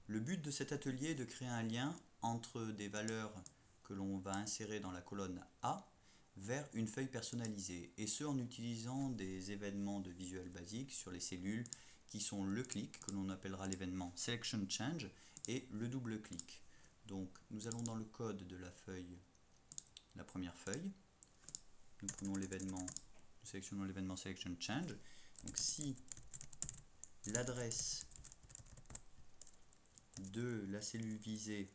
Le but de cet atelier est de créer un lien entre des valeurs que l'on va insérer dans la colonne A vers une feuille personnalisée, et ce en utilisant des événements de Visual Basic sur les cellules qui sont le clic, que l'on appellera l'événement Selection Change, et le double clic. Donc nous allons dans le code de la feuille, la première feuille, nous prenons l'événement, nous sélectionnons l'événement Selection Change. Donc si l'adresse de la cellule visée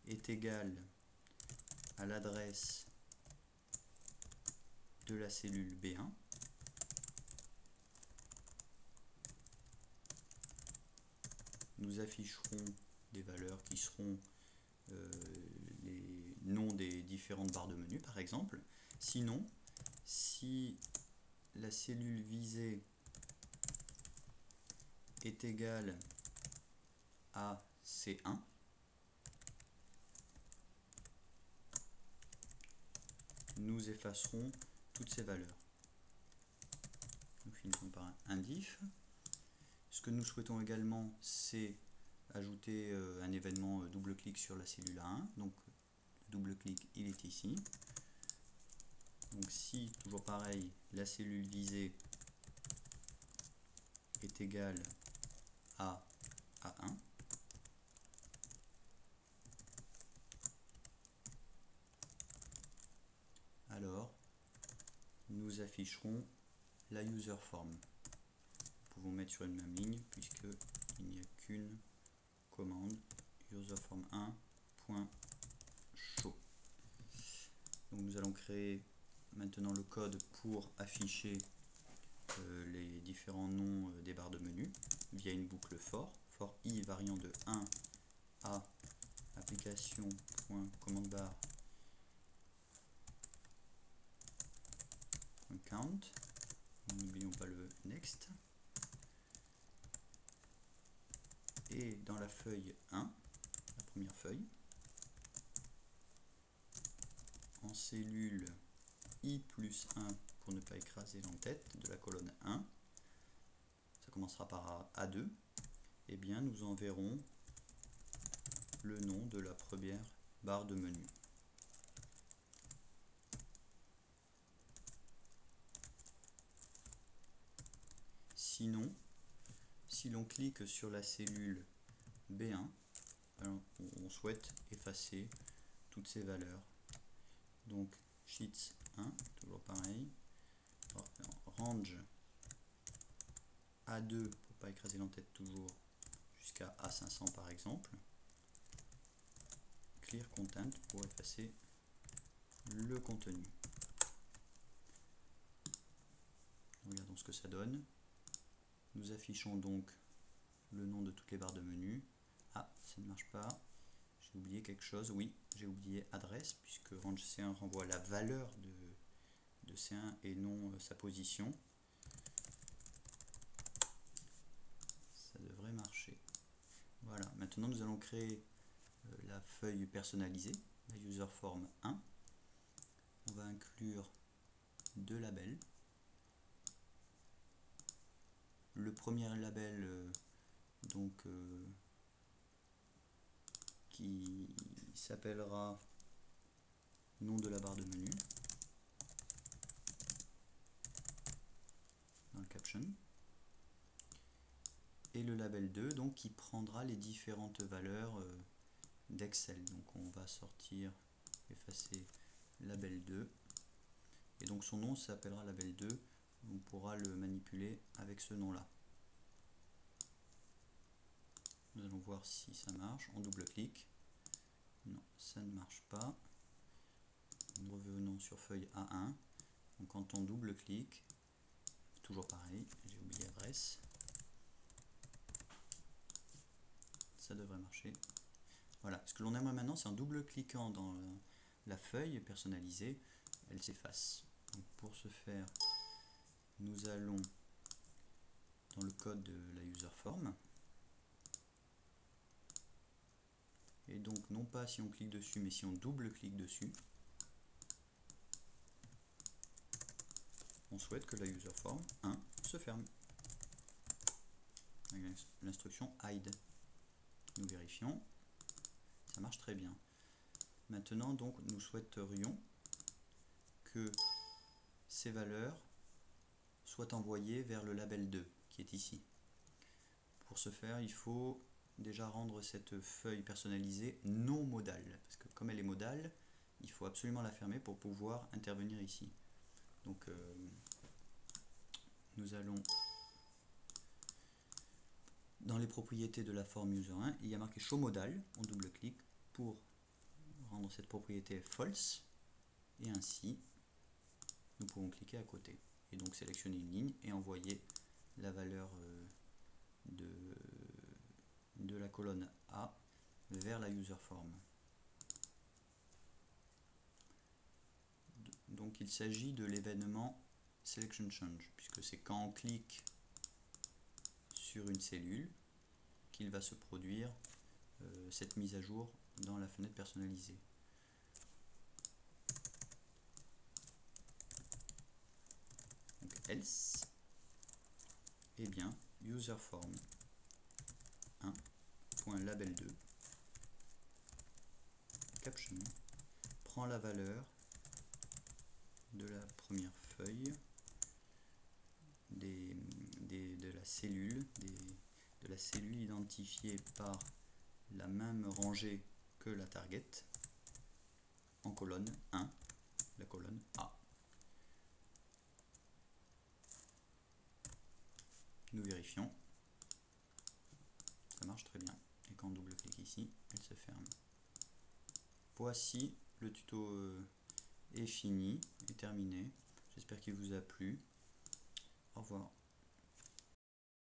est égale à l'adresse de la cellule B1, nous afficherons des valeurs qui seront les noms des différentes barres de menu par exemple. Sinon, si la cellule visée est égale à C1, nous effacerons toutes ces valeurs. Nous finissons par un diff. Ce que nous souhaitons également, c'est ajouter un événement double-clic sur la cellule A1. Donc le double-clic, il est ici. Donc si, toujours pareil, la cellule visée est égale à A1, alors nous afficherons la user form. Nous pouvons mettre sur une même ligne puisqu'il n'y a qu'une commande userform1.show. Donc nous allons créer maintenant le code pour afficher les différents noms des barres de menu via une boucle for i variant de 1 à application.commandbar count. N'oublions pas le next. Et dans la feuille 1, la première feuille, en cellule i plus 1 pour ne pas écraser l'entête de la colonne 1, ça commencera par A2, et bien nous enverrons le nom de la première barre de menu. Sinon, si l'on clique sur la cellule B1, alors on souhaite effacer toutes ces valeurs. Donc sheets 1, toujours pareil, range A2 pour pas écraser l'entête toujours jusqu'à A500 par exemple, clear content pour effacer le contenu. Regardons ce que ça donne. Nous affichons donc le nom de toutes les barres de menu. Ah, ça ne marche pas. J'ai oublié quelque chose. Oui, j'ai oublié adresse, puisque range C1 renvoie la valeur de C1 et non sa position. Ça devrait marcher. Voilà, maintenant nous allons créer la feuille personnalisée, la user form 1. On va inclure deux labels. Le premier label qui s'appellera nom de la barre de menu dans le caption, et le label 2 donc qui prendra les différentes valeurs d'Excel. Donc on va sortir, effacer label 2, et donc son nom s'appellera label 2. On pourra le manipuler avec ce nom là. Nous allons voir si ça marche. On double-clique. Non, ça ne marche pas. Nous revenons sur feuille A1. Donc quand on double-clique, toujours pareil, j'ai oublié adresse. Ça devrait marcher. Voilà, ce que l'on aimerait maintenant, c'est en double-cliquant dans la feuille personnalisée, elle s'efface. Donc pour ce faire, nous allons dans le code de la user form. Et donc non pas si on clique dessus, mais si on double-clique dessus, on souhaite que la user form 1 se ferme. Avec l'instruction hide. Nous vérifions. vérifions. Ça marche très bien. Maintenant, donc, nous souhaiterions que ces valeurs soient envoyées vers le label 2 qui est ici. Pour ce faire, il faut déjà rendre cette feuille personnalisée non modale, parce que comme elle est modale, il faut absolument la fermer pour pouvoir intervenir ici. Donc nous allons dans les propriétés de la forme user1, il y a marqué show modal, on double-clique pour rendre cette propriété false, et ainsi nous pouvons cliquer à côté et donc sélectionner une ligne et envoyer la valeur de la colonne A vers la user form. Donc il s'agit de l'événement selection change, puisque c'est quand on clique sur une cellule qu'il va se produire cette mise à jour dans la fenêtre personnalisée. Donc else, et bien userForm 1.label2 caption prend la valeur de la première feuille de la cellule identifiée par la même rangée que la target en colonne 1, la colonne A. Nous vérifions, ça marche très bien, et quand on double-clique ici, elle se ferme. Voici, le tuto est fini, est terminé. J'espère qu'il vous a plu. Au revoir.